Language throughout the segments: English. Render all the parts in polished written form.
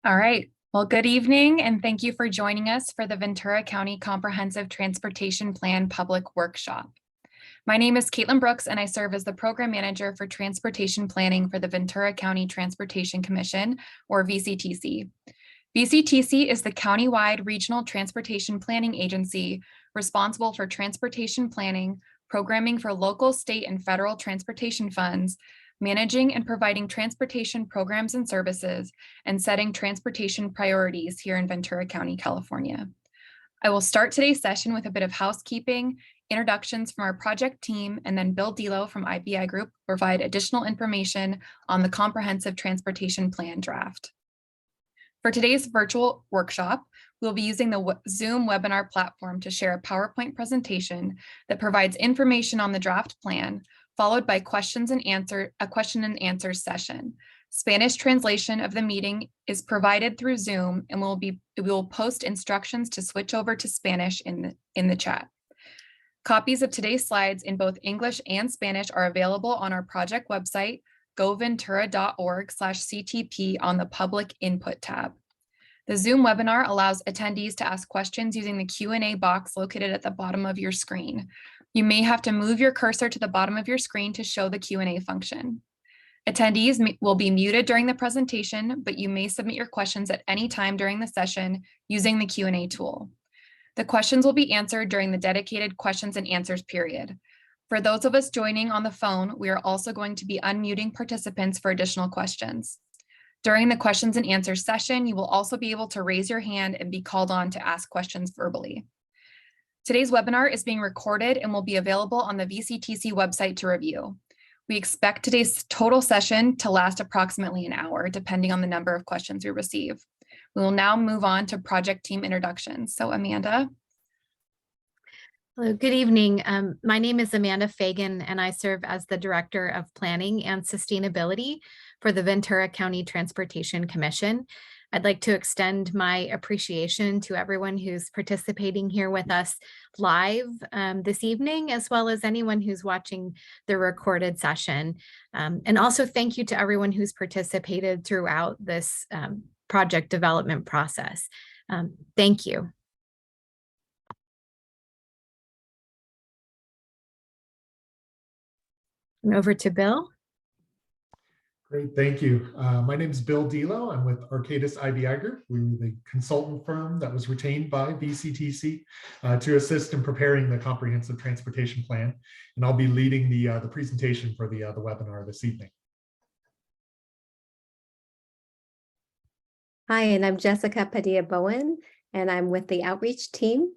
All right. Well, good evening, and thank you for joining us for the Ventura County Comprehensive Transportation Plan Public Workshop. My name is Caitlin Brooks, and I serve as the Program Manager for Transportation Planning for the Ventura County Transportation Commission, or VCTC. VCTC is the countywide regional transportation planning agency responsible for transportation planning, programming for local, state, and federal transportation funds, managing and providing transportation programs and services, and setting transportation priorities here in Ventura County, California. I will start today's session with a bit of housekeeping, introductions from our project team, and then Bill Delo from IBI Group will provide additional information on the Comprehensive Transportation Plan draft. For today's virtual workshop, we'll be using the Zoom webinar platform to share a PowerPoint presentation that provides information on the draft plan, followed by a question and answer session. Spanish translation of the meeting is provided through Zoom, and we will post instructions to switch over to Spanish in the chat. Copies of today's slides in both English and Spanish are available on our project website, goventura.org/CTP on the Public Input tab. The Zoom webinar allows attendees to ask questions using the Q&A box located at the bottom of your screen. You may have to move your cursor to the bottom of your screen to show the Q&A function. Attendees will be muted during the presentation, but you may submit your questions at any time during the session using the Q&A tool. The questions will be answered during the dedicated questions and answers period. For those of us joining on the phone, we are also going to be unmuting participants for additional questions. During the questions and answers session, you will also be able to raise your hand and be called on to ask questions verbally. Today's webinar is being recorded and will be available on the VCTC website to review. We expect today's total session to last approximately an hour, depending on the number of questions we receive. We will now move on to project team introductions. So Amanda. Hello, good evening. My name is Amanda Fagan, and I serve as the Director of Planning and Sustainability for the Ventura County Transportation Commission. I'd like to extend my appreciation to everyone who's participating here with us live this evening, as well as anyone who's watching the recorded session. And also thank you to everyone who's participated throughout this project development process. Thank you. And over to Bill. Great, thank you. My name is Bill Delo. I'm with Arcadis IBI Group. We were the consultant firm that was retained by VCTC to assist in preparing the Comprehensive Transportation Plan, and I'll be leading the presentation for the webinar this evening. Hi, and I'm Jessica Padilla-Bowen, and I'm with the outreach team.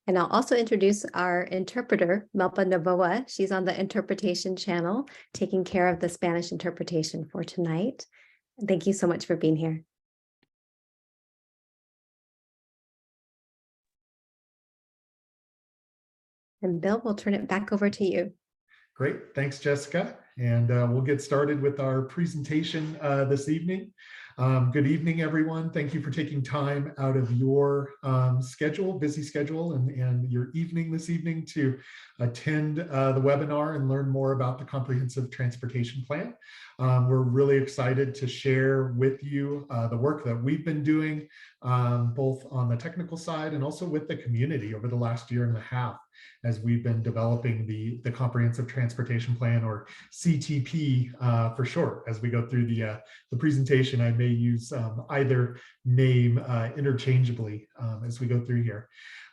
And I'll also introduce our interpreter, Melba Novoa. She's on the interpretation channel, taking care of the Spanish interpretation for tonight. Thank you so much for being here. And Bill, we'll turn it back over to you. Great, thanks, Jessica. And we'll get started with our presentation this evening. Good evening, everyone. Thank you for taking time out of your busy schedule and your evening this evening to attend the webinar and learn more about the Comprehensive Transportation Plan. We're really excited to share with you the work that we've been doing, both on the technical side and also with the community over the last year and a half, as we've been developing the Comprehensive Transportation Plan, or CTP for short. As we go through the presentation, I may use either name interchangeably as we go through here.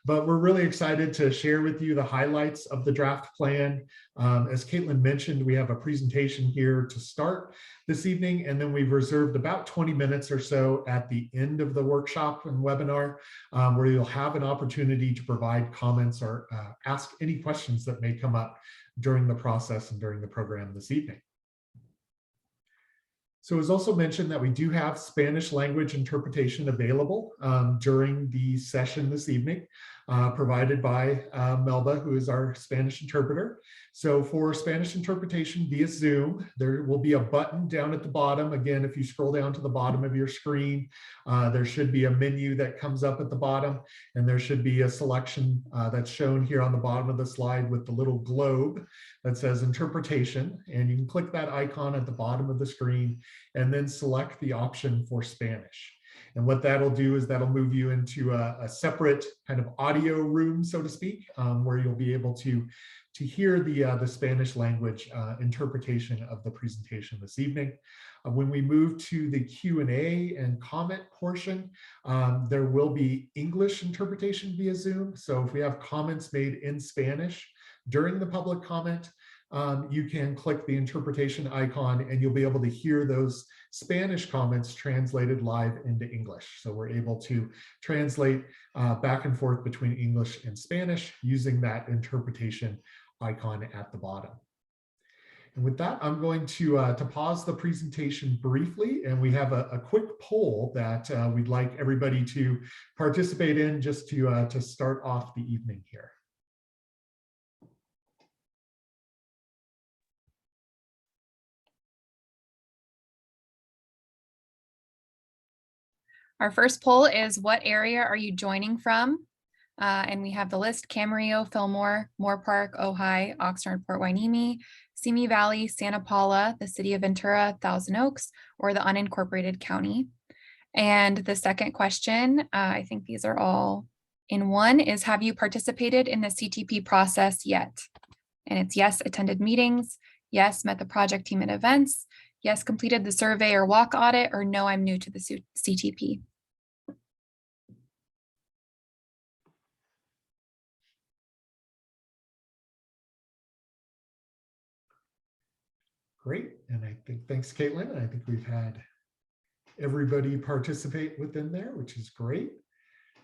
But we're really excited to share with you the highlights of the draft plan. As Caitlin mentioned, we have a presentation here to start this evening, and then we've reserved about 20 minutes or so at the end of the workshop and webinar where you'll have an opportunity to provide comments or ask any questions that may come up during the process and during the program this evening. So it was also mentioned that we do have Spanish language interpretation available during the session this evening, provided by Melba, who is our Spanish interpreter. So for Spanish interpretation via Zoom, there will be a button down at the bottom. Again, if you scroll down to the bottom of your screen, there should be a menu that comes up at the bottom, and there should be a selection that's shown here on the bottom of the slide with the little globe that says interpretation, and you can click that icon at the bottom of the screen and then select the option for Spanish. And what that'll do is that'll move you into a separate kind of audio room, so to speak, where you'll be able to hear the Spanish language interpretation of the presentation this evening. When we move to the Q&A and comment portion, there will be English interpretation via Zoom. So if we have comments made in Spanish during the public comment, you can click the interpretation icon and you'll be able to hear those Spanish comments translated live into English. So we're able to translate back and forth between English and Spanish using that interpretation icon at the bottom. And with that, I'm going to pause the presentation briefly, and we have a quick poll that we'd like everybody to participate in just to start off the evening here. Our first poll is, what area are you joining from? And we have the list: Camarillo, Fillmore, Moore Park, Ojai, Oxnard, Port Hueneme, Simi Valley, Santa Paula, the city of Ventura, Thousand Oaks, or the unincorporated county. And the second question, I think these are all in one, is, have you participated in the CTP process yet? And it's yes, attended meetings, yes, met the project team at events, yes, completed the survey or walk audit, or no, I'm new to the CTP. Great, and I think, thanks, Caitlin. I think we've had everybody participate within there, which is great.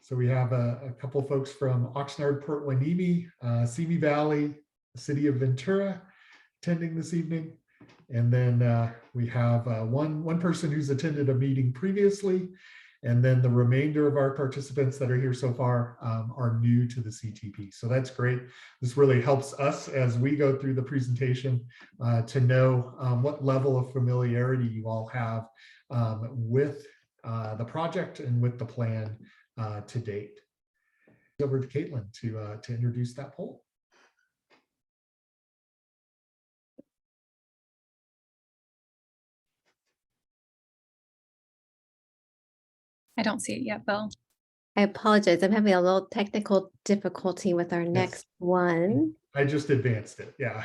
So we have a couple folks from Oxnard, Port Hueneme, Simi Valley, the city of Ventura attending this evening. And then we have one person who's attended a meeting previously. And then the remainder of our participants that are here so far are new to the CTP. So that's great. This really helps us as we go through the presentation to know what level of familiarity you all have with the project and with the plan to date. Over to Caitlin to introduce that poll. I don't see it yet, Bill. I apologize. I'm having a little technical difficulty with our next one. I just advanced it. Yeah,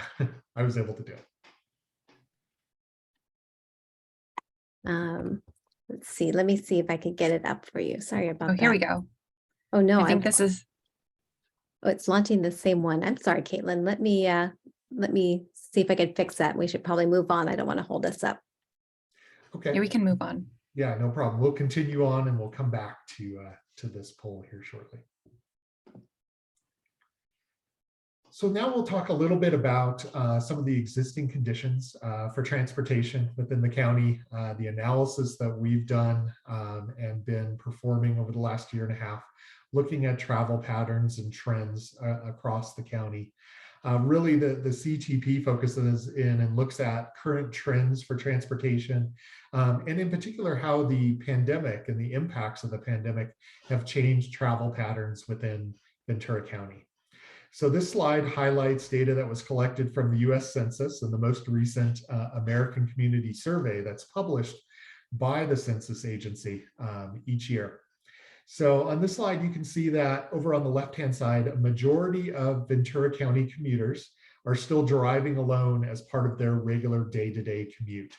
I was able to do it. Let's see. Let me see if I can get it up for you. Sorry about that. Oh, here we go. Oh, no. I think this is. Oh, it's launching the same one. I'm sorry, Caitlin. Let me see if I can fix that. We should probably move on. I don't want to hold us up. Okay. Yeah, we can move on. Yeah, no problem. We'll continue on and we'll come back to this poll here shortly. So now we'll talk a little bit about some of the existing conditions for transportation within the county, the analysis that we've done and been performing over the last year and a half, looking at travel patterns and trends across the county. Really, the CTP focuses in and looks at current trends for transportation, and in particular, how the pandemic and the impacts of the pandemic have changed travel patterns within Ventura County. So this slide highlights data that was collected from the US Census and the most recent American Community Survey that's published by the Census Agency each year. So on this slide, you can see that over on the left-hand side, a majority of Ventura County commuters are still driving alone as part of their regular day-to-day commute.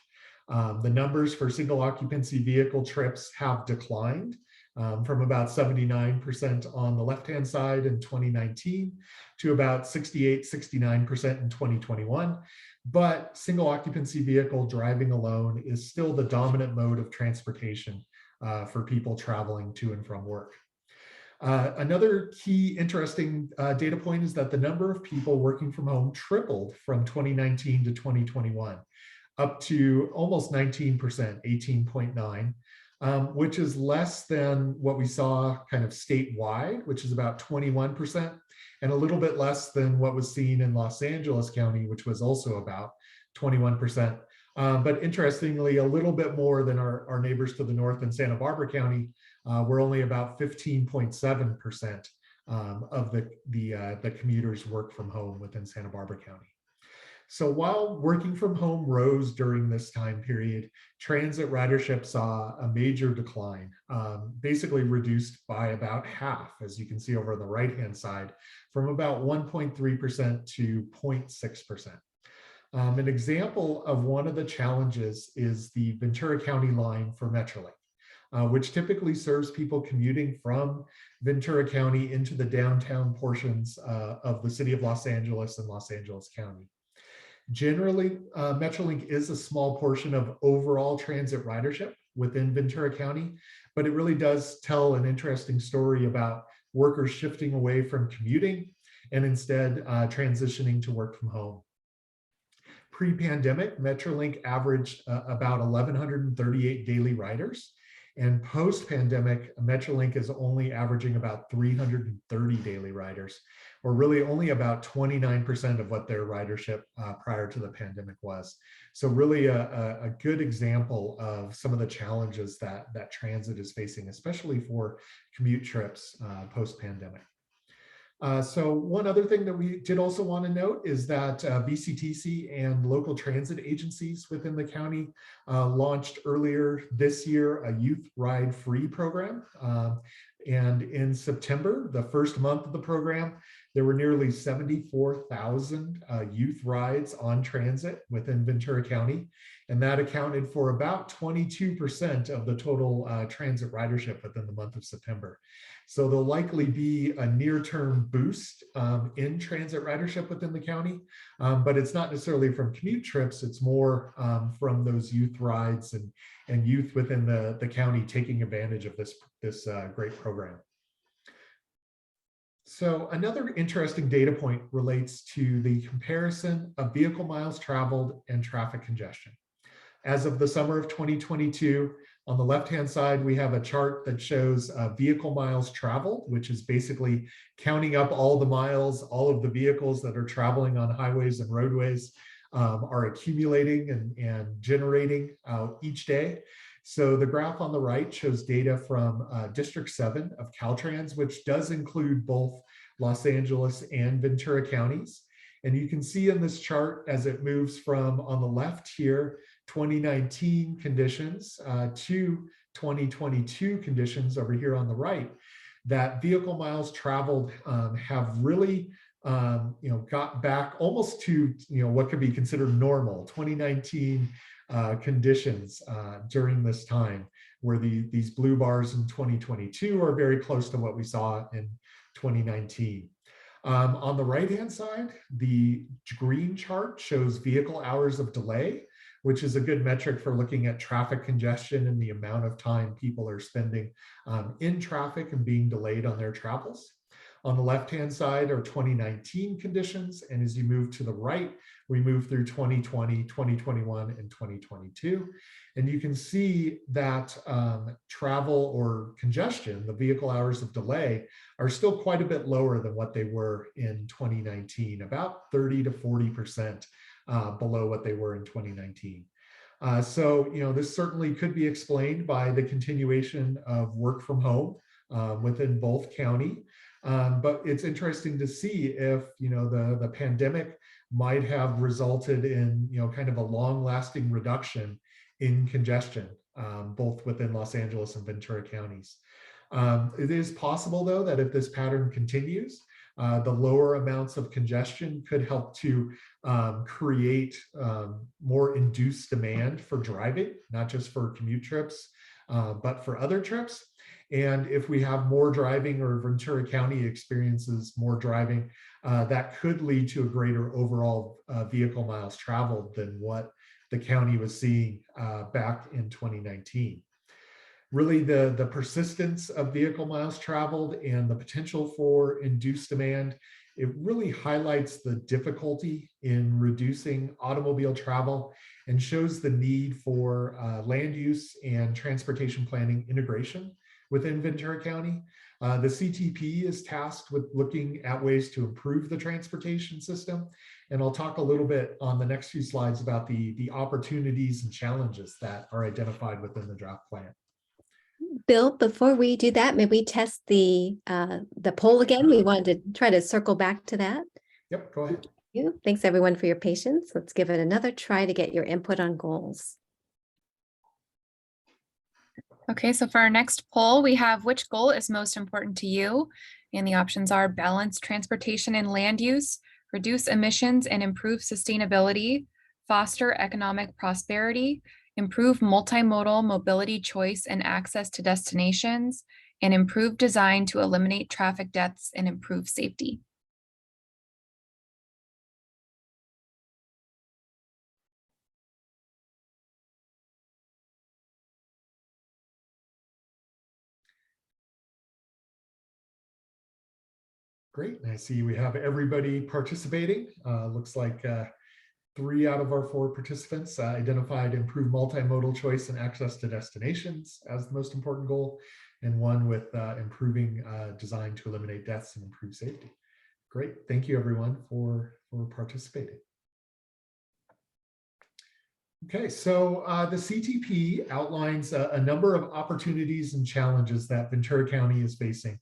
The numbers for single occupancy vehicle trips have declined from about 79% on the left-hand side in 2019 to about 68-69% in 2021. But single occupancy vehicle driving alone is still the dominant mode of transportation for people traveling to and from work. Another key interesting data point is that the number of people working from home tripled from 2019 to 2021, up to almost 19%, 18.9, which is less than what we saw kind of statewide, which is about 21%, and a little bit less than what was seen in Los Angeles County, which was also about 21%. But interestingly, a little bit more than our neighbors to the north in Santa Barbara County. We're only about 15.7% of the commuters work from home within Santa Barbara County. So while working from home rose during this time period, transit ridership saw a major decline, basically reduced by about half, as you can see over on the right-hand side, from about 1.3% to 0.6%. An example of one of the challenges is the Ventura County line for Metrolink, which typically serves people commuting from Ventura County into the downtown portions of the city of Los Angeles and Los Angeles County. Generally, Metrolink is a small portion of overall transit ridership within Ventura County, but it really does tell an interesting story about workers shifting away from commuting and instead transitioning to work from home. Pre-pandemic, Metrolink averaged about 1,138 daily riders, and post-pandemic, Metrolink is only averaging about 330 daily riders, or really only about 29% of what their ridership prior to the pandemic was. So really a good example of some of the challenges that transit is facing, especially for commute trips post-pandemic. So one other thing that we did also want to note is that VCTC and local transit agencies within the county launched earlier this year a youth ride free program. And in September, the first month of the program, there were nearly 74,000 youth rides on transit within Ventura County. And that accounted for about 22% of the total transit ridership within the month of September. So there'll likely be a near-term boost in transit ridership within the county, but it's not necessarily from commute trips, it's more from those youth rides and youth within the county taking advantage of this great program. So another interesting data point relates to the comparison of vehicle miles traveled and traffic congestion. As of the summer of 2022, on the left-hand side, we have a chart that shows vehicle miles traveled, which is basically counting up all the miles, all of the vehicles that are traveling on highways and roadways are accumulating and generating each day. So the graph on the right shows data from District 7 of Caltrans, which does include both Los Angeles and Ventura counties. And you can see in this chart as it moves from, on the left here, 2019 conditions to 2022 conditions over here on the right, that vehicle miles traveled have really got back almost to what could be considered normal 2019 conditions during this time, where these blue bars in 2022 are very close to what we saw in 2019. On the right-hand side, the green chart shows vehicle hours of delay, which is a good metric for looking at traffic congestion and the amount of time people are spending in traffic and being delayed on their travels. On the left-hand side are 2019 conditions, and as you move to the right, we move through 2020, 2021, and 2022. And you can see that travel or congestion, the vehicle hours of delay, are still quite a bit lower than what they were in 2019, about 30 to 40% below what they were in 2019. So, this certainly could be explained by the continuation of work from home within both county. But it's interesting to see if, the pandemic might have resulted in, kind of a long-lasting reduction in congestion, both within Los Angeles and Ventura counties. It is possible, though, that if this pattern continues, the lower amounts of congestion could help to create more induced demand for driving, not just for commute trips, but for other trips. And if we have more driving, or Ventura County experiences more driving, that could lead to a greater overall vehicle miles traveled than what the county was seeing back in 2019. Really, the persistence of vehicle miles traveled and the potential for induced demand, it really highlights the difficulty in reducing automobile travel and shows the need for land use and transportation planning integration within Ventura County. The CTP is tasked with looking at ways to improve the transportation system. And I'll talk a little bit on the next few slides about the opportunities and challenges that are identified within the draft plan. Bill, before we do that, may we test the poll again? We wanted to try to circle back to that. Yep, go ahead. Thanks everyone for your patience. Let's give it another try to get your input on goals. Okay, so for our next poll, we have which goal is most important to you? And the options are balance transportation and land use, reduce emissions and improve sustainability, foster economic prosperity, improve multimodal mobility choice and access to destinations, and improve design to eliminate traffic deaths and improve safety. Great. And I see we have everybody participating. Looks like 3 out of our 4 participants identified improved multimodal choice and access to destinations as the most important goal, and 1 with improving design to eliminate deaths and improve safety. Great. Thank you, everyone, for participating. Okay, so the CTP outlines a number of opportunities and challenges that Ventura County is facing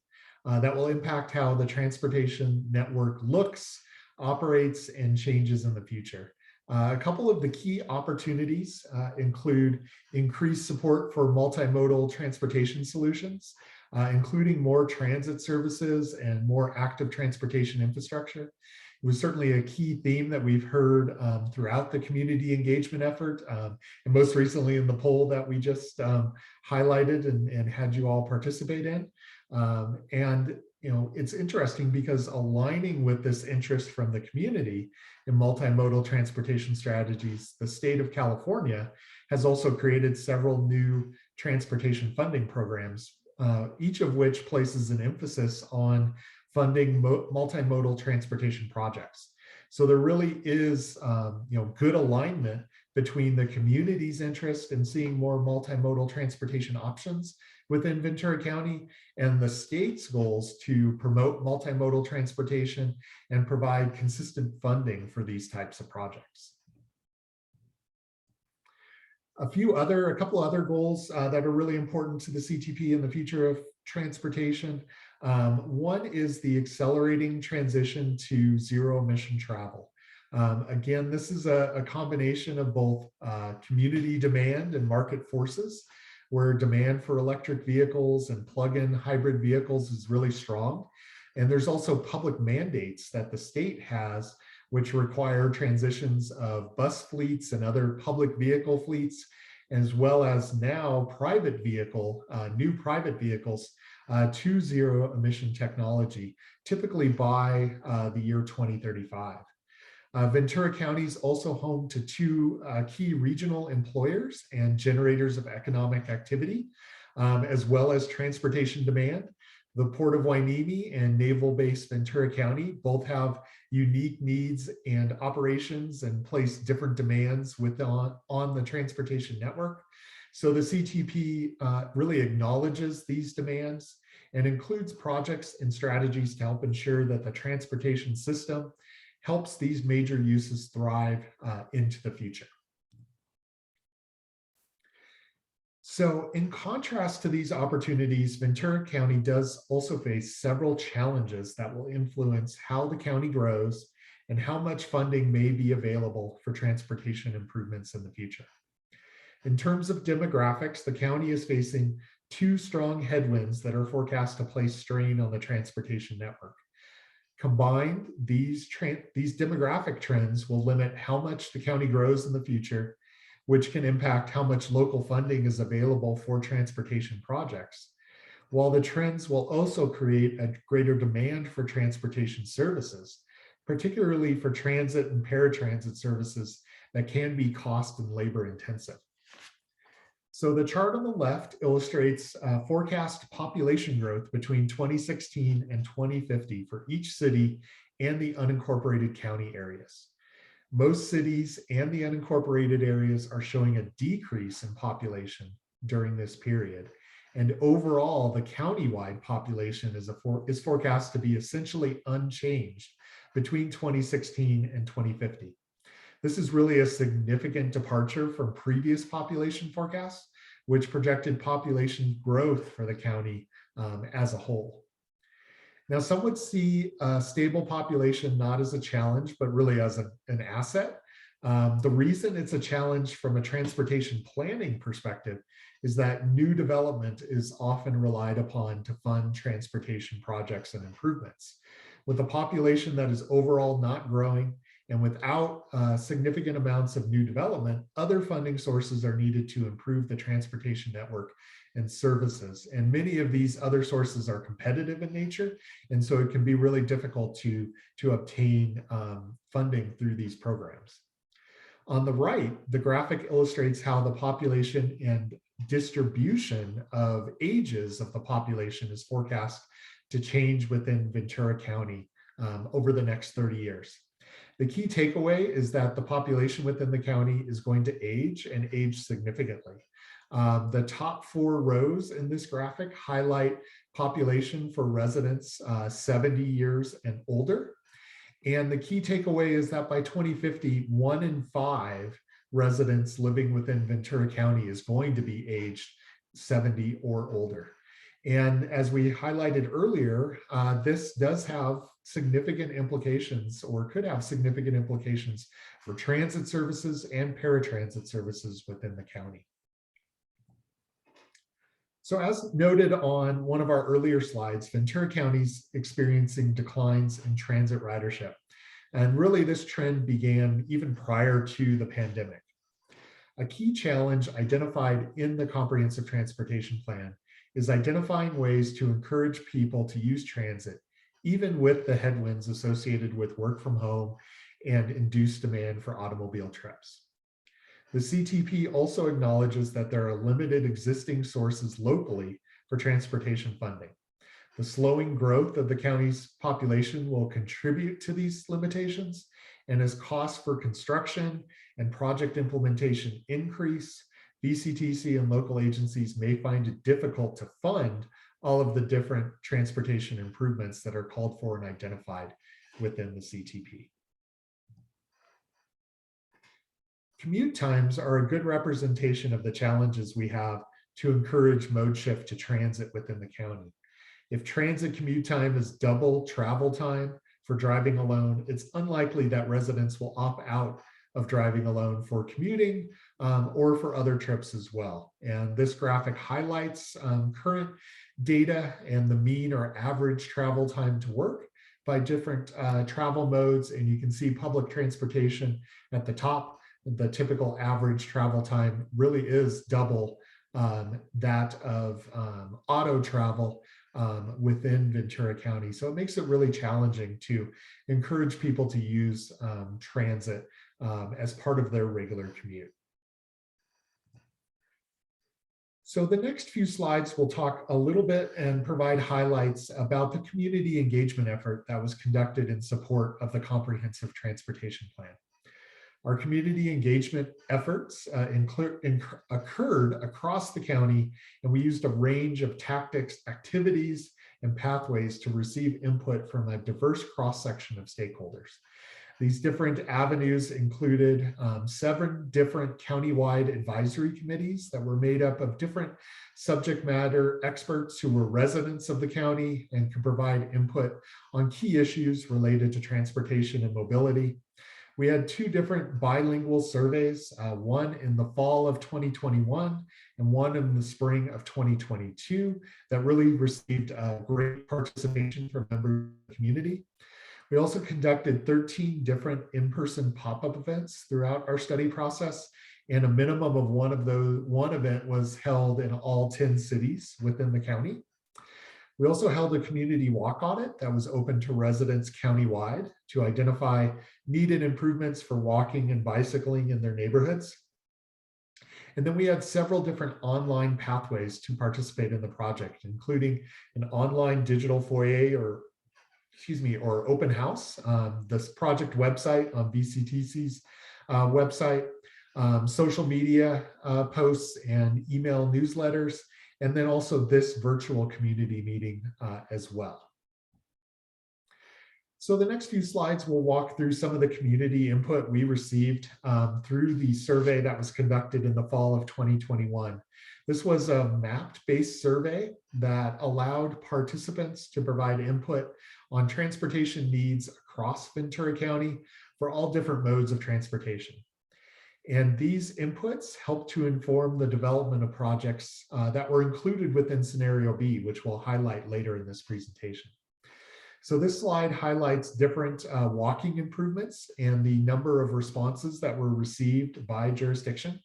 that will impact how the transportation network looks, operates, and changes in the future. A couple of the key opportunities include increased support for multimodal transportation solutions, including more transit services and more active transportation infrastructure. It was certainly a key theme that we've heard throughout the community engagement effort, and most recently in the poll that we just highlighted and had you all participate in. And it's interesting because aligning with this interest from the community in multimodal transportation strategies, the state of California has also created several new transportation funding programs, each of which places an emphasis on funding multimodal transportation projects. So there really is good alignment between the community's interest in seeing more multimodal transportation options within Ventura County and the state's goals to promote multimodal transportation and provide consistent funding for these types of projects. A couple other goals that are really important to the CTP in the future of transportation. One is the accelerating transition to zero emission travel. Again, this is a combination of both community demand and market forces, where demand for electric vehicles and plug-in hybrid vehicles is really strong. And there's also public mandates that the state has, which require transitions of bus fleets and other public vehicle fleets, as well as now new private vehicles to zero emission technology, typically by the year 2035. Ventura County is also home to 2 key regional employers and generators of economic activity, as well as transportation demand. The Port of Hueneme and naval-based Ventura County both have unique needs and operations and place different demands on the transportation network. So the CTP really acknowledges these demands and includes projects and strategies to help ensure that the transportation system helps these major uses thrive into the future. So in contrast to these opportunities, Ventura County does also face several challenges that will influence how the county grows and how much funding may be available for transportation improvements in the future. In terms of demographics, the county is facing 2 strong headwinds that are forecast to place strain on the transportation network. Combined, these demographic trends will limit how much the county grows in the future, which can impact how much local funding is available for transportation projects, while the trends will also create a greater demand for transportation services, particularly for transit and paratransit services that can be cost and labor intensive. So the chart on the left illustrates forecast population growth between 2016 and 2050 for each city and the unincorporated county areas. Most cities and the unincorporated areas are showing a decrease in population during this period. And overall, the countywide population is forecast to be essentially unchanged between 2016 and 2050. This is really a significant departure from previous population forecasts, which projected population growth for the county as a whole. Now, some would see a stable population not as a challenge, but really as an asset. The reason it's a challenge from a transportation planning perspective is that new development is often relied upon to fund transportation projects and improvements. With a population that is overall not growing and without significant amounts of new development, other funding sources are needed to improve the transportation network and services. And many of these other sources are competitive in nature. And so it can be really difficult to obtain funding through these programs. On the right, the graphic illustrates how the population and distribution of ages of the population is forecast to change within Ventura County over the next 30 years. The key takeaway is that the population within the county is going to age and age significantly. The top 4 rows in this graphic highlight population for residents 70 years and older. And the key takeaway is that by 2050, 1 in 5 residents living within Ventura County is going to be aged 70 or older. And as we highlighted earlier, this does have significant implications, or could have significant implications, for transit services and paratransit services within the county. So as noted on one of our earlier slides, Ventura County's experiencing declines in transit ridership. And really this trend began even prior to the pandemic. A key challenge identified in the Comprehensive Transportation Plan is identifying ways to encourage people to use transit, even with the headwinds associated with work from home and induced demand for automobile trips. The CTP also acknowledges that there are limited existing sources locally for transportation funding. The slowing growth of the county's population will contribute to these limitations, and as costs for construction and project implementation increase, VCTC and local agencies may find it difficult to fund all of the different transportation improvements that are called for and identified within the CTP. Commute times are a good representation of the challenges we have to encourage mode shift to transit within the county. If transit commute time is double travel time for driving alone, it's unlikely that residents will opt out of driving alone for commuting or for other trips as well. And this graphic highlights current data and the mean or average travel time to work by different travel modes. And you can see public transportation at the top. The typical average travel time really is double that of auto travel within Ventura County. So it makes it really challenging to encourage people to use transit as part of their regular commute. So the next few slides will talk a little bit and provide highlights about the community engagement effort that was conducted in support of the Comprehensive Transportation Plan. Our community engagement efforts occurred across the county, and we used a range of tactics, activities, and pathways to receive input from a diverse cross-section of stakeholders. These different avenues included 7 different countywide advisory committees that were made up of different subject matter experts who were residents of the county and could provide input on key issues related to transportation and mobility. We had 2 different bilingual surveys, one in the fall of 2021 and one in the spring of 2022, that really received great participation from members of the community. We also conducted 13 different in-person pop-up events throughout our study process, and a minimum of one event was held in all 10 cities within the county. We also held a community walk audit that was open to residents countywide to identify needed improvements for walking and bicycling in their neighborhoods. And then we had several different online pathways to participate in the project, including an online digital foyer or open house, this project website on VCTC's website, social media posts and email newsletters, and then also this virtual community meeting as well. So the next few slides will walk through some of the community input we received through the survey that was conducted in the fall of 2021. This was a mapped-based survey that allowed participants to provide input on transportation needs across Ventura County for all different modes of transportation. And these inputs help to inform the development of projects that were included within scenario B, which we'll highlight later in this presentation. So this slide highlights different walking improvements and the number of responses that were received by jurisdiction.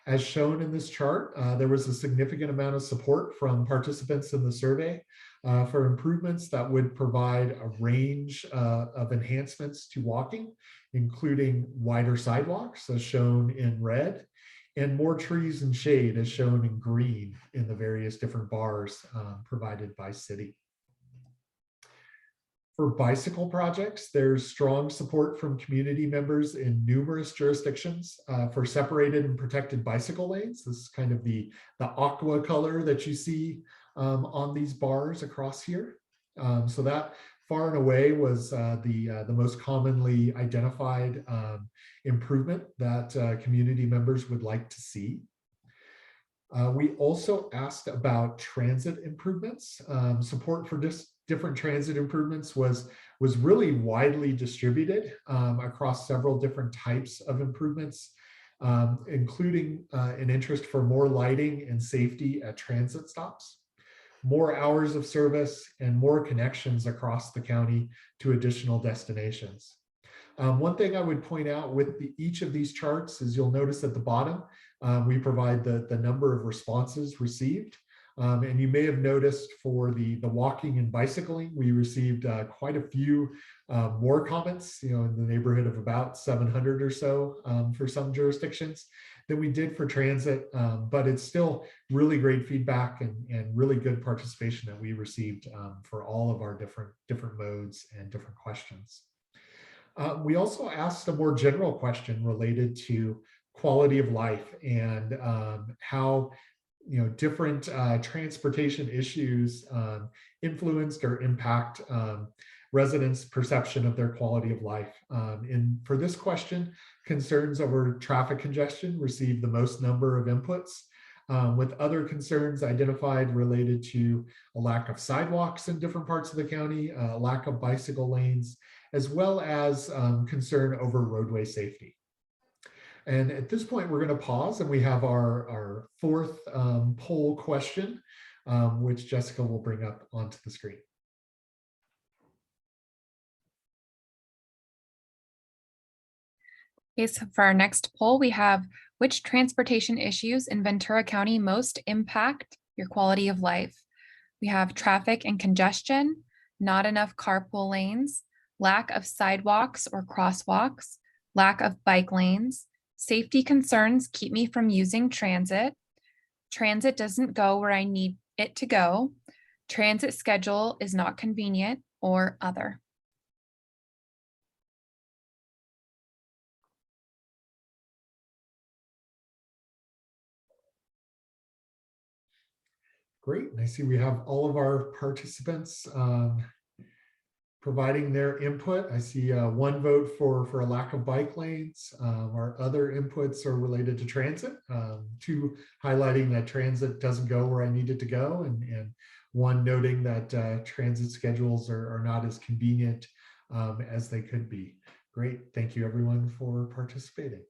As shown in this chart, there was a significant amount of support from participants in the survey for improvements that would provide a range of enhancements to walking, including wider sidewalks as shown in red, and more trees and shade as shown in green in the various different bars provided by city. For bicycle projects, there's strong support from community members in numerous jurisdictions for separated and protected bicycle lanes. This is kind of the aqua color that you see on these bars across here. So that far and away was the most commonly identified improvement that community members would like to see. We also asked about transit improvements. Support for different transit improvements was really widely distributed across several different types of improvements, including an interest for more lighting and safety at transit stops, more hours of service, and more connections across the county to additional destinations. One thing I would point out with each of these charts is you'll notice at the bottom, we provide the number of responses received. And you may have noticed for the walking and bicycling, we received quite a few more comments, in the neighborhood of about 700 or so for some jurisdictions than we did for transit. But it's still really great feedback and really good participation that we received for all of our different modes and different questions. We also asked a more general question related to quality of life and how different transportation issues influenced or impact residents' perception of their quality of life. And for this question, concerns over traffic congestion received the most number of inputs, with other concerns identified related to a lack of sidewalks in different parts of the county, a lack of bicycle lanes, as well as concern over roadway safety. And at this point, we're going to pause and we have our fourth poll question, which Jessica will bring up onto the screen. Okay, so for our next poll, we have which transportation issues in Ventura County most impact your quality of life? We have traffic and congestion, not enough carpool lanes, lack of sidewalks or crosswalks, lack of bike lanes, safety concerns keep me from using transit, transit doesn't go where I need it to go, transit schedule is not convenient, or other. Great. I see we have all of our participants providing their input. I see one vote for a lack of bike lanes. Our other inputs are related to transit, two highlighting that transit doesn't go where I need it to go, and one noting that transit schedules are not as convenient as they could be. Great. Thank you everyone for participating.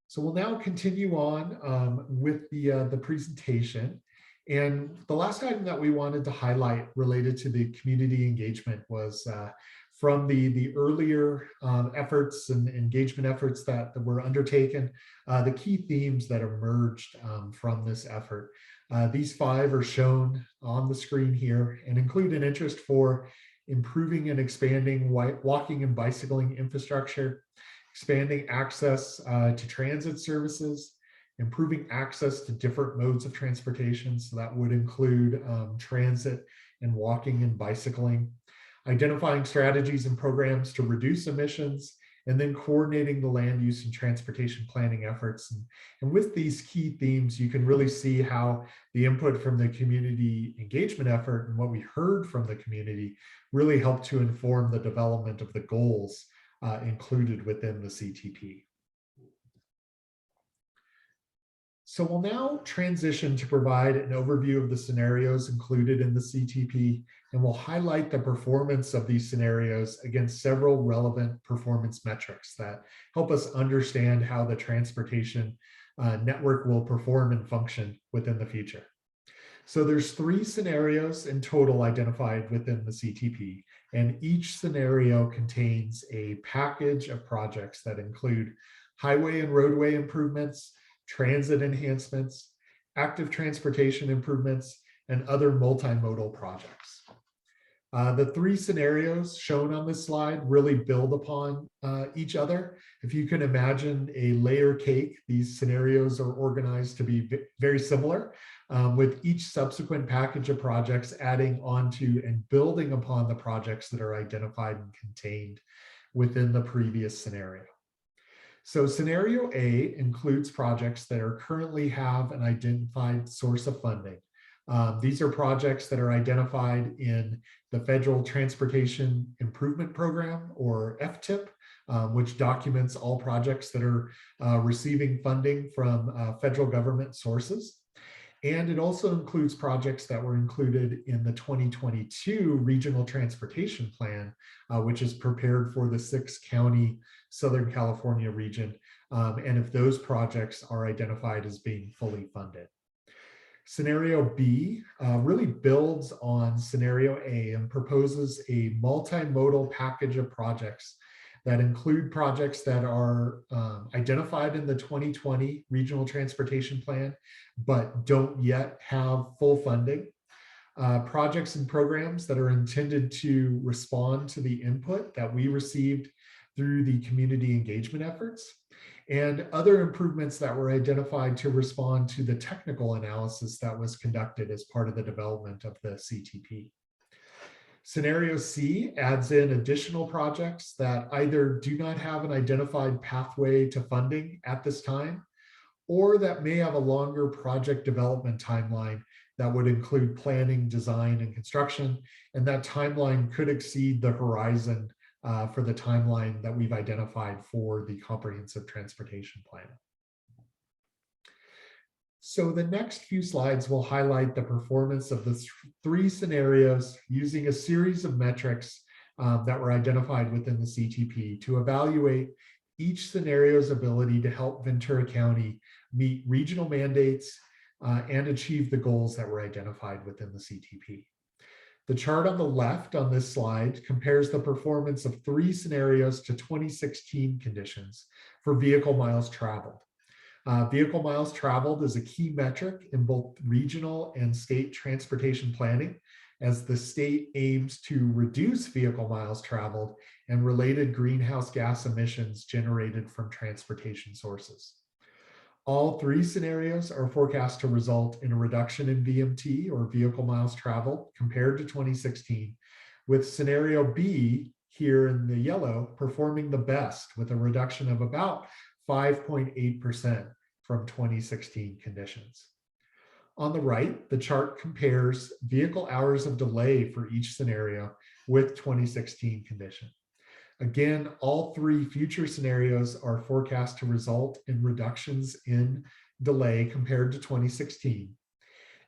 So we'll now continue on with the presentation. And the last item that we wanted to highlight related to the community engagement was from the earlier efforts and engagement efforts that were undertaken, the key themes that emerged from this effort. These 5 are shown on the screen here and include an interest for improving and expanding walking and bicycling infrastructure, expanding access to transit services, improving access to different modes of transportation. So that would include transit and walking and bicycling, identifying strategies and programs to reduce emissions, and then coordinating the land use and transportation planning efforts. And with these key themes, you can really see how the input from the community engagement effort and what we heard from the community really helped to inform the development of the goals included within the CTP. So we'll now transition to provide an overview of the scenarios included in the CTP, and we'll highlight the performance of these scenarios against several relevant performance metrics that help us understand how the transportation network will perform and function within the future. So there's 3 scenarios in total identified within the CTP, and each scenario contains a package of projects that include highway and roadway improvements, transit enhancements, active transportation improvements, and other multimodal projects. The 3 scenarios shown on this slide really build upon each other. If you can imagine a layer cake, these scenarios are organized to be very similar, with each subsequent package of projects adding onto and building upon the projects that are identified and contained within the previous scenario. So scenario A includes projects that are currently have an identified source of funding. These are projects that are identified in the Federal Transportation Improvement Program, or FTIP, which documents all projects that are receiving funding from federal government sources. And it also includes projects that were included in the 2022 Regional Transportation Plan, which is prepared for the 6-county Southern California region, and if those projects are identified as being fully funded. Scenario B really builds on scenario A and proposes a multimodal package of projects that include projects that are identified in the 2020 Regional Transportation Plan, but don't yet have full funding. Projects and programs that are intended to respond to the input that we received through the community engagement efforts, and other improvements that were identified to respond to the technical analysis that was conducted as part of the development of the CTP. Scenario C adds in additional projects that either do not have an identified pathway to funding at this time, or that may have a longer project development timeline that would include planning, design, and construction, and that timeline could exceed the horizon for the timeline that we've identified for the comprehensive transportation plan. So the next few slides will highlight the performance of the 3 scenarios using a series of metrics that were identified within the CTP to evaluate each scenario's ability to help Ventura County meet regional mandates and achieve the goals that were identified within the CTP. The chart on the left on this slide compares the performance of 3 scenarios to 2016 conditions for vehicle miles traveled. Vehicle miles traveled is a key metric in both regional and state transportation planning, as the state aims to reduce vehicle miles traveled and related greenhouse gas emissions generated from transportation sources. All 3 scenarios are forecast to result in a reduction in VMT, or vehicle miles traveled, compared to 2016, with scenario B here in the yellow performing the best with a reduction of about 5.8% from 2016 conditions. On the right, the chart compares vehicle hours of delay for each scenario with 2016 condition. Again, all 3 future scenarios are forecast to result in reductions in delay compared to 2016.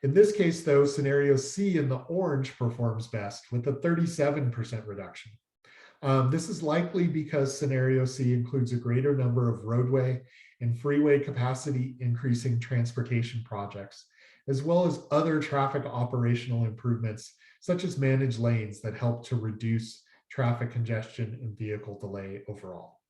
In this case, though, scenario C in the orange performs best with a 37% reduction. This is likely because scenario C includes a greater number of roadway and freeway capacity increasing transportation projects, as well as other traffic operational improvements, such as managed lanes that help to reduce traffic congestion and vehicle delay overall.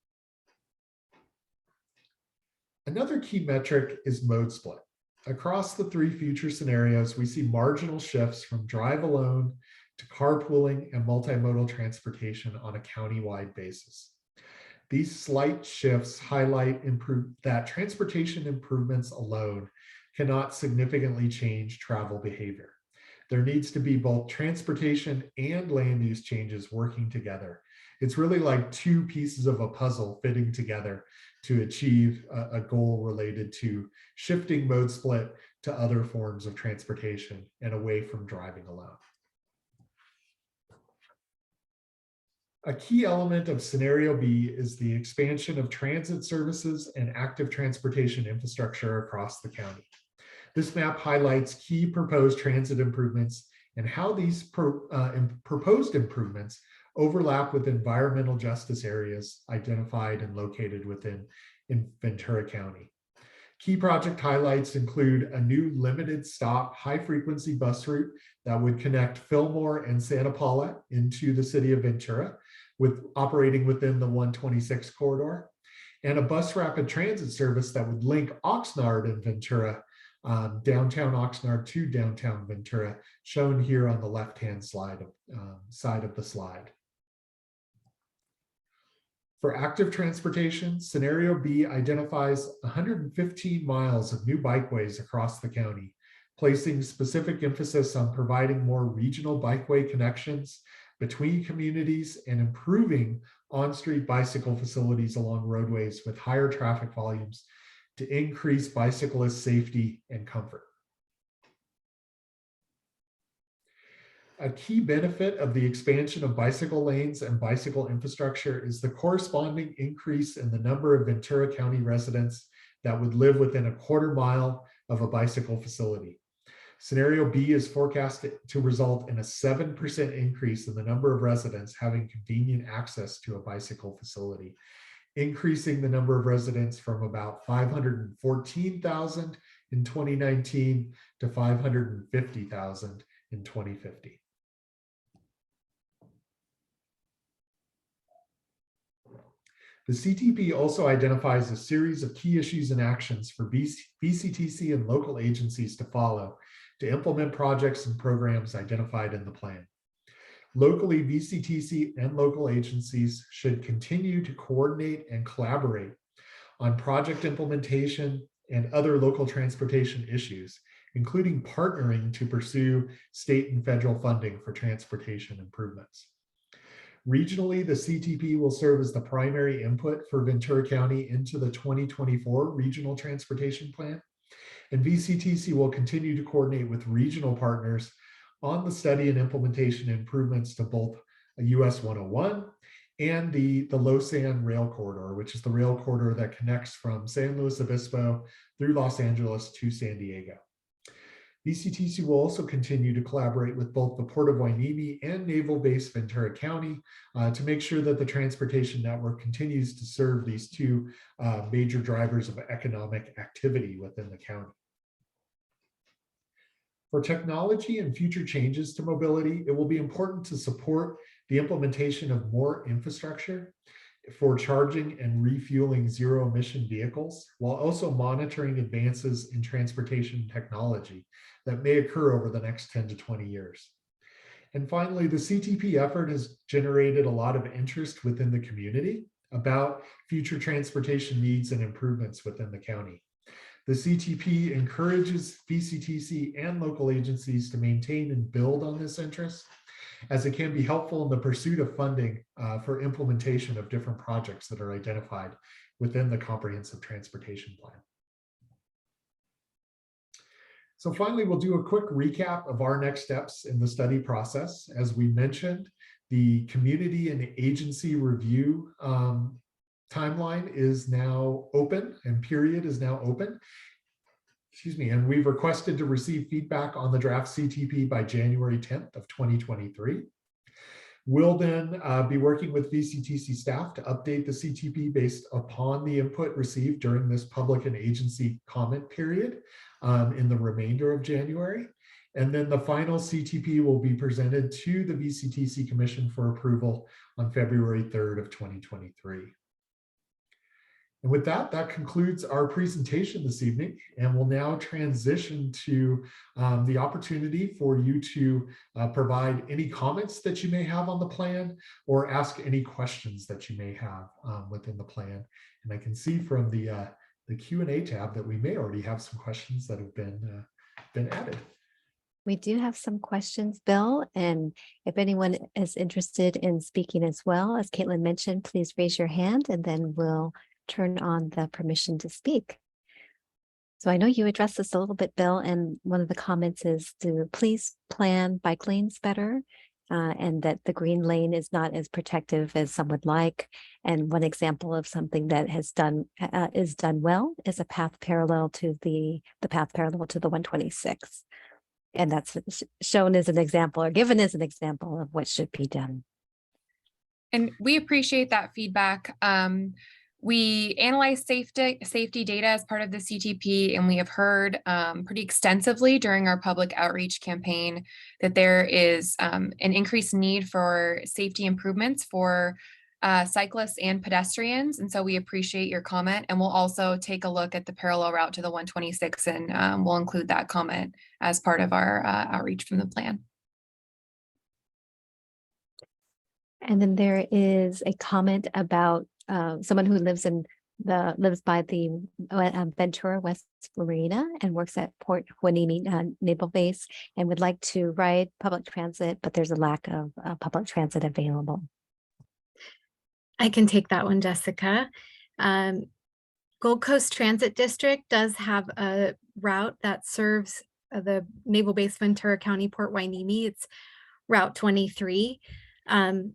Another key metric is mode split. Across the 3 future scenarios, we see marginal shifts from drive alone to carpooling and multimodal transportation on a county-wide basis. These slight shifts highlight that transportation improvements alone cannot significantly change travel behavior. There needs to be both transportation and land use changes working together. It's really like two pieces of a puzzle fitting together to achieve a goal related to shifting mode split to other forms of transportation and away from driving alone. A key element of scenario B is the expansion of transit services and active transportation infrastructure across the county. This map highlights key proposed transit improvements and how these proposed improvements overlap with environmental justice areas identified and located within Ventura County. Key project highlights include a new limited stop high frequency bus route that would connect Fillmore and Santa Paula into the city of Ventura, with operating within the 126 corridor, and a bus rapid transit service that would link Oxnard and Ventura, downtown Oxnard to downtown Ventura, shown here on the left-hand side of the slide. For active transportation, scenario B identifies 115 miles of new bikeways across the county, placing specific emphasis on providing more regional bikeway connections between communities and improving on-street bicycle facilities along roadways with higher traffic volumes to increase bicyclist safety and comfort. A key benefit of the expansion of bicycle lanes and bicycle infrastructure is the corresponding increase in the number of Ventura County residents that would live within a quarter mile of a bicycle facility. Scenario B is forecasted to result in a 7% increase in the number of residents having convenient access to a bicycle facility, increasing the number of residents from about 514,000 in 2019 to 550,000 in 2050. The CTP also identifies a series of key issues and actions for VCTC and local agencies to follow to implement projects and programs identified in the plan. Locally, VCTC and local agencies should continue to coordinate and collaborate on project implementation and other local transportation issues, including partnering to pursue state and federal funding for transportation improvements. Regionally, the CTP will serve as the primary input for Ventura County into the 2024 Regional Transportation Plan, and VCTC will continue to coordinate with regional partners on the study and implementation improvements to both US 101 and the Losan Rail Corridor, which is the rail corridor that connects from San Luis Obispo through Los Angeles to San Diego. VCTC will also continue to collaborate with both the Port of Hueneme and Naval Base Ventura County to make sure that the transportation network continues to serve these two major drivers of economic activity within the county. For technology and future changes to mobility, it will be important to support the implementation of more infrastructure for charging and refueling zero-emission vehicles, while also monitoring advances in transportation technology that may occur over the next 10 to 20 years. And finally, the CTP effort has generated a lot of interest within the community about future transportation needs and improvements within the county. The CTP encourages VCTC and local agencies to maintain and build on this interest, as it can be helpful in the pursuit of funding for implementation of different projects that are identified within the Comprehensive Transportation Plan. So finally, we'll do a quick recap of our next steps in the study process. As we mentioned, the community and agency review timeline is now open, and period is now open. Excuse me, and we've requested to receive feedback on the draft CTP by January 10th of 2023. We'll then be working with VCTC staff to update the CTP based upon the input received during this public and agency comment period in the remainder of January. And then the final CTP will be presented to the VCTC Commission for approval on February 3rd of 2023. And with that, that concludes our presentation this evening, and we'll now transition to the opportunity for you to provide any comments that you may have on the plan or ask any questions that you may have within the plan. And I can see from the Q&A tab that we may already have some questions that have been added. We do have some questions, Bill, and if anyone is interested in speaking as well, as Caitlin mentioned, please raise your hand and then we'll turn on the permission to speak. So I know you addressed this a little bit, Bill, and one of the comments is to please plan bike lanes better, and that the green lane is not as protective as some would like. And one example of something that is done well is a path parallel to the path parallel to the 126. And that's shown as an example or given as an example of what should be done. And we appreciate that feedback. We analyze safety data as part of the CTP, and we have heard pretty extensively during our public outreach campaign that there is an increased need for safety improvements for cyclists and pedestrians. And so we appreciate your comment, and we'll also take a look at the parallel route to the 126, and we'll include that comment as part of our outreach from the plan. And then there is a comment about someone who lives by the Ventura West Marina and works at Port Hueneme Naval Base and would like to ride public transit, but there's a lack of public transit available. I can take that one, Jessica. Gold Coast Transit District does have a route that serves the Naval Base Ventura County Port Hueneme. It's Route 23.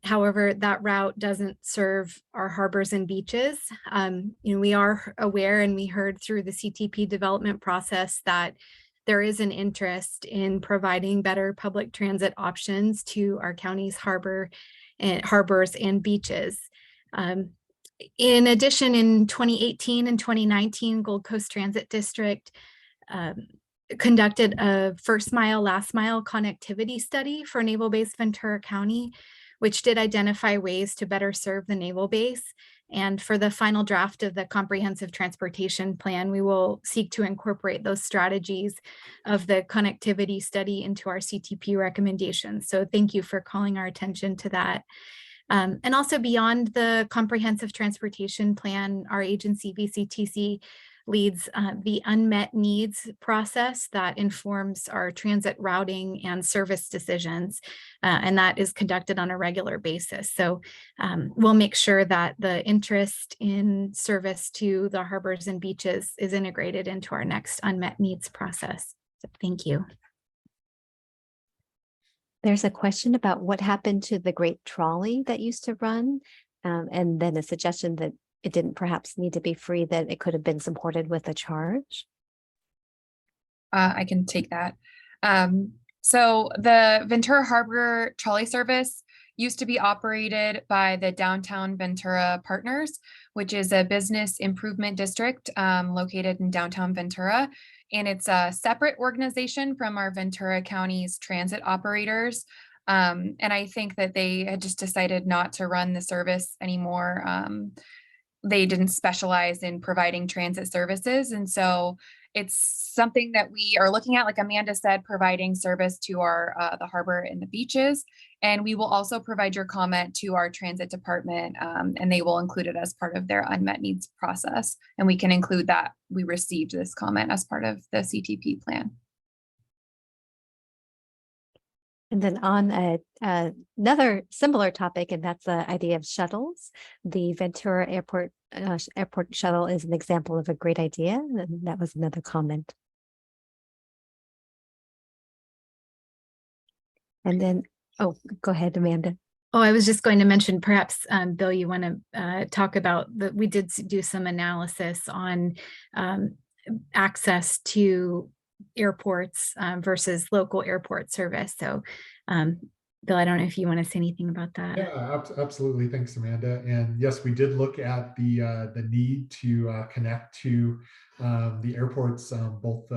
However, that route doesn't serve our harbors and beaches. We are aware, and we heard through the CTP development process that there is an interest in providing better public transit options to our county's harbors and beaches. In addition, in 2018 and 2019, Gold Coast Transit District conducted a first mile, last mile connectivity study for Naval Base Ventura County, which did identify ways to better serve the naval base. And for the final draft of the comprehensive transportation plan, we will seek to incorporate those strategies of the connectivity study into our CTP recommendations. So thank you for calling our attention to that. And also beyond the comprehensive transportation plan, our agency VCTC leads the unmet needs process that informs our transit routing and service decisions, and that is conducted on a regular basis. So we'll make sure that the interest in service to the harbors and beaches is integrated into our next unmet needs process. So thank you. There's a question about what happened to the great trolley that used to run, and then a suggestion that it didn't perhaps need to be free, that it could have been supported with a charge. I can take that. So the Ventura Harbor Trolley Service used to be operated by the Downtown Ventura Partners, which is a business improvement district located in downtown Ventura. And it's a separate organization from our Ventura County's transit operators. And I think that they had just decided not to run the service anymore. They didn't specialize in providing transit services. And so it's something that we are looking at, like Amanda said, providing service to our the harbor and the beaches. And we will also provide your comment to our transit department, and they will include it as part of their unmet needs process. And we can include that we received this comment as part of the CTP plan. And then on another similar topic, and that's the idea of shuttles. The Ventura Airport shuttle is an example of a great idea, and that was another comment. And then, oh, go ahead, Amanda. Oh, I was just going to mention, perhaps, Bill, you want to talk about that. We did do some analysis on access to airports versus local airport service. So Bill, I don't know if you want to say anything about that. Yeah, absolutely. Thanks, Amanda. And yes, we did look at the need to connect to the airports, both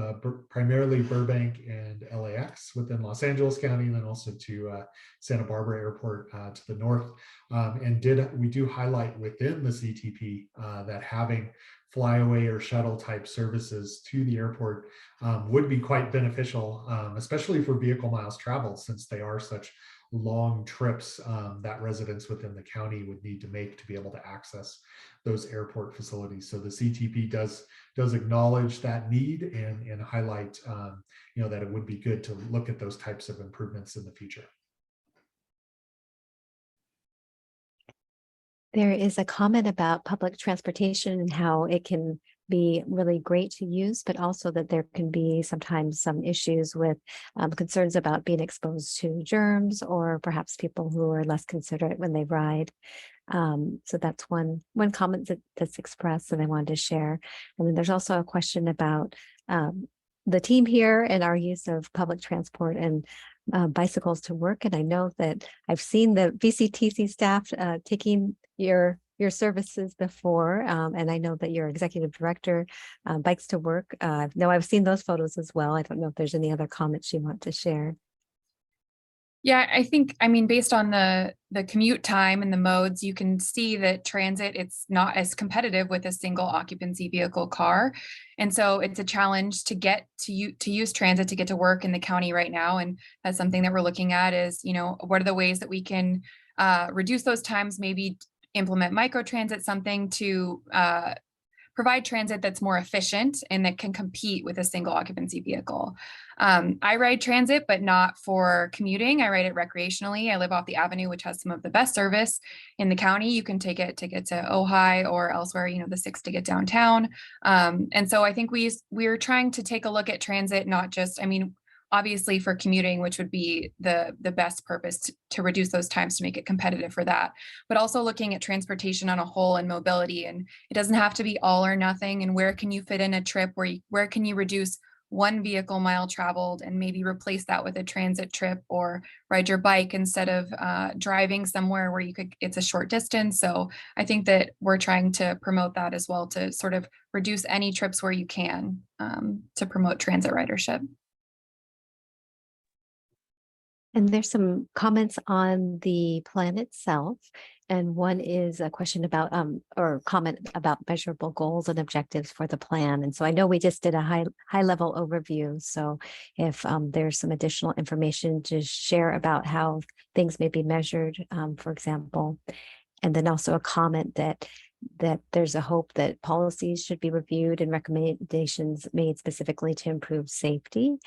primarily Burbank and LAX within Los Angeles County, and then also to Santa Barbara Airport to the north. And we do highlight within the CTP that having flyaway or shuttle type services to the airport would be quite beneficial, especially for vehicle miles traveled, since they are such long trips that residents within the county would need to make to be able to access those airport facilities. So the CTP does acknowledge that need and highlight that it would be good to look at those types of improvements in the future. There is a comment about public transportation and how it can be really great to use, but also that there can be sometimes some issues with concerns about being exposed to germs, or perhaps people who are less considerate when they ride. So that's one comment that's expressed that I wanted to share. And then there's also a question about the team here and our use of public transport and bicycles to work. And I know that I've seen the VCTC staff taking your services before, and I know that your executive director bikes to work. No, I've seen those photos as well. I don't know if there's any other comments you want to share. Yeah, I think, I mean, based on the commute time and the modes, you can see that transit, it's not as competitive with a single occupancy vehicle car. And so it's a challenge to get to use transit to get to work in the county right now. And that's something that we're looking at is, what are the ways that we can reduce those times, maybe implement microtransit, something to provide transit that's more efficient and that can compete with a single occupancy vehicle. I ride transit, but not for commuting. I ride it recreationally. I live off the Avenue, which has some of the best service in the county. You can take it to get to Ojai or elsewhere, the 6 to get downtown. And so I think we're trying to take a look at transit, not just, obviously for commuting, which would be the best purpose to reduce those times to make it competitive for that, but also looking at transportation on a whole and mobility. And it doesn't have to be all or nothing. And where can you fit in a trip where can you reduce one vehicle mile traveled and maybe replace that with a transit trip, or ride your bike instead of driving somewhere where it's a short distance. So I think that we're trying to promote that as well, to sort of reduce any trips where you can to promote transit ridership. And there's some comments on the plan itself. And one is a question about, or comment about measurable goals and objectives for the plan. And so I know we just did a high level overview. So if there's some additional information to share about how things may be measured, for example, and then also a comment that there's a hope that policies should be reviewed and recommendations made specifically to improve safety.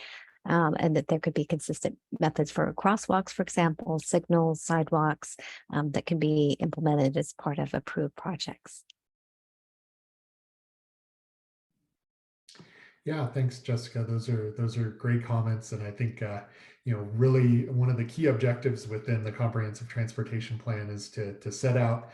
And that there could be consistent methods for crosswalks, for example, signals, sidewalks that can be implemented as part of approved projects. Yeah, thanks, Jessica. Those are great comments, and I think really one of the key objectives within the comprehensive transportation plan is to set out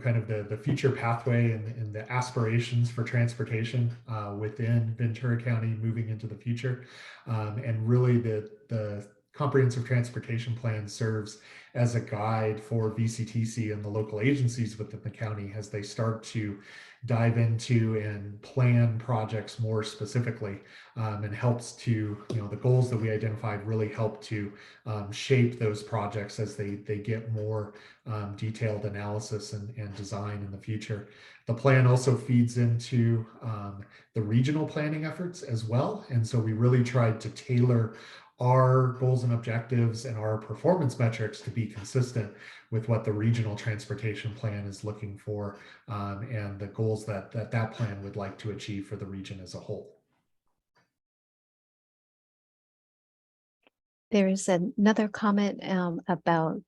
kind of the future pathway and the aspirations for transportation within Ventura County moving into the future, and really the comprehensive transportation plan serves as a guide for VCTC and the local agencies within the county as they start to dive into and plan projects more specifically, and helps to, the goals that we identified really help to shape those projects as they get more detailed analysis and design in the future. The plan also feeds into the regional planning efforts as well. And so we really tried to tailor our goals and objectives and our performance metrics to be consistent with what the regional transportation plan is looking for, and the goals that plan would like to achieve for the region as a whole. There's another comment about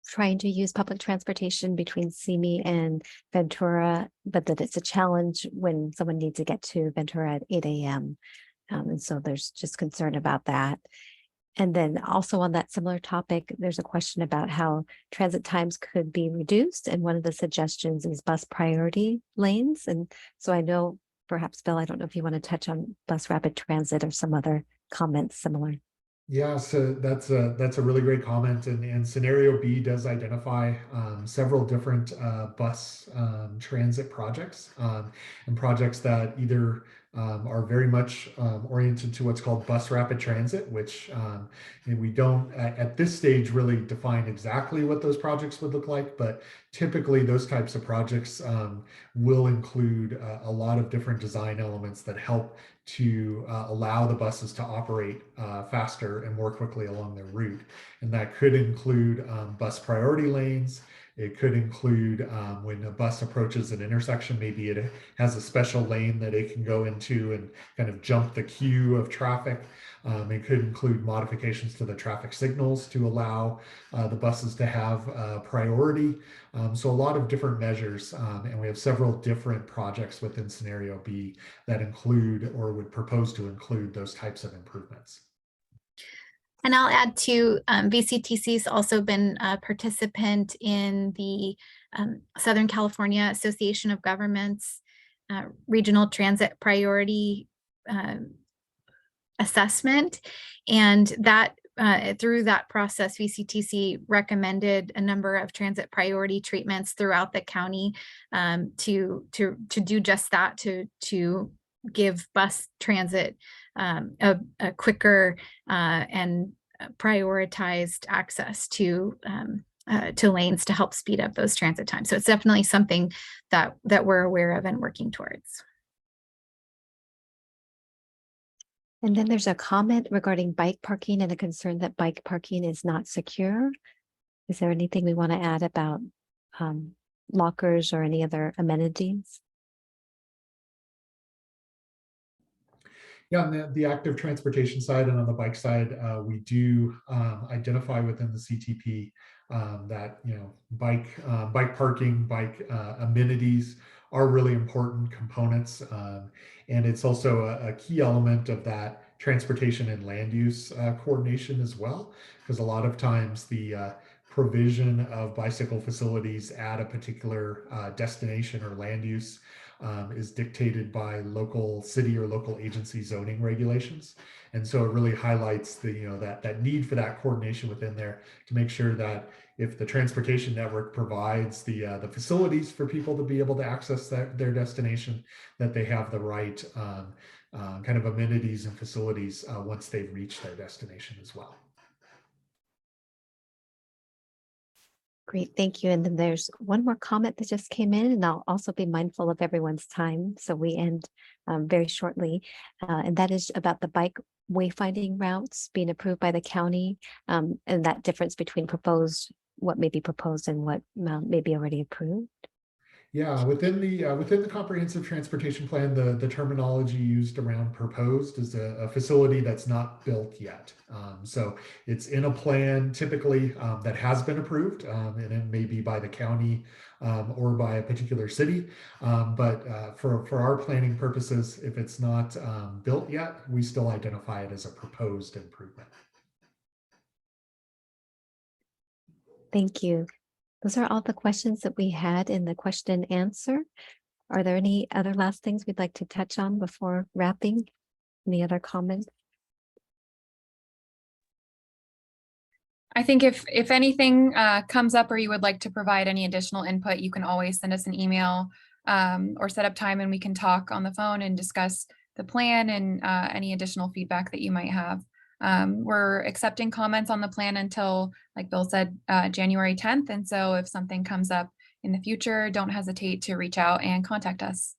trying to use public transportation between Simi and Ventura, but that it's a challenge when someone needs to get to Ventura at 8 a.m. And so there's just concern about that. And then also on that similar topic, there's a question about how transit times could be reduced. And one of the suggestions is bus priority lanes. And so I know perhaps, Bill, I don't know if you want to touch on bus rapid transit or some other comments similar. Yeah, so that's a really great comment, and scenario B does identify several different bus transit projects, and projects that either are very much oriented to what's called bus rapid transit, which and we don't at this stage really define exactly what those projects would look like, but typically those types of projects will include a lot of different design elements that help to allow the buses to operate faster and more quickly along their route. And that could include bus priority lanes. It could include when a bus approaches an intersection, maybe it has a special lane that it can go into and kind of jump the queue of traffic. It could include modifications to the traffic signals to allow the buses to have priority. So a lot of different measures, and we have several different projects within Scenario B that include or would propose to include those types of improvements. And I'll add too, VCTC's also been a participant in the Southern California Association of Governments Regional Transit Priority Assessment. And that through that process, VCTC recommended a number of transit priority treatments throughout the county to do just that, to give bus transit a quicker and prioritized access to lanes to help speed up those transit times. So it's definitely something that we're aware of and working towards. And then there's a comment regarding bike parking and a concern that bike parking is not secure. Is there anything we want to add about lockers or any other amenities? Yeah, on the active transportation side and on the bike side, we do identify within the CTP that bike parking, bike amenities are really important components, and it's also a key element of that transportation and land use coordination as well, because a lot of times the provision of bicycle facilities at a particular destination or land use is dictated by local city or local agency zoning regulations. And so it really highlights the that need for that coordination within there to make sure that if the transportation network provides the facilities for people to be able to access their destination, that they have the right kind of amenities and facilities once they've reached their destination as well. Great, thank you. And then there's one more comment that just came in, and I'll also be mindful of everyone's time, so we end very shortly. And that is about the bike wayfinding routes being approved by the county, and that difference between what may be proposed and what may be already approved. Yeah, within the comprehensive transportation plan, the terminology used around proposed is a facility that's not built yet. So it's in a plan typically that has been approved, and it may be by the county or by a particular city. But for our planning purposes, if it's not built yet, we still identify it as a proposed improvement. Thank you. Those are all the questions that we had in the question and answer. Are there any other last things we'd like to touch on before wrapping? Any other comments? I think if anything comes up or you would like to provide any additional input, you can always send us an email or set up time and we can talk on the phone and discuss the plan and any additional feedback that you might have. We're accepting comments on the plan until, like Bill said, January 10th. And so if something comes up in the future, don't hesitate to reach out and contact us.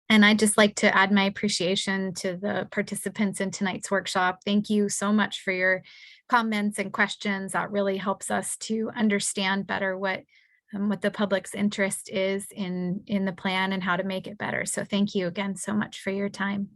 And I'd just like to add my appreciation to the participants in tonight's workshop. Thank you so much for your comments and questions. That really helps us to understand better what the public's interest is in the plan and how to make it better. So thank you again so much for your time.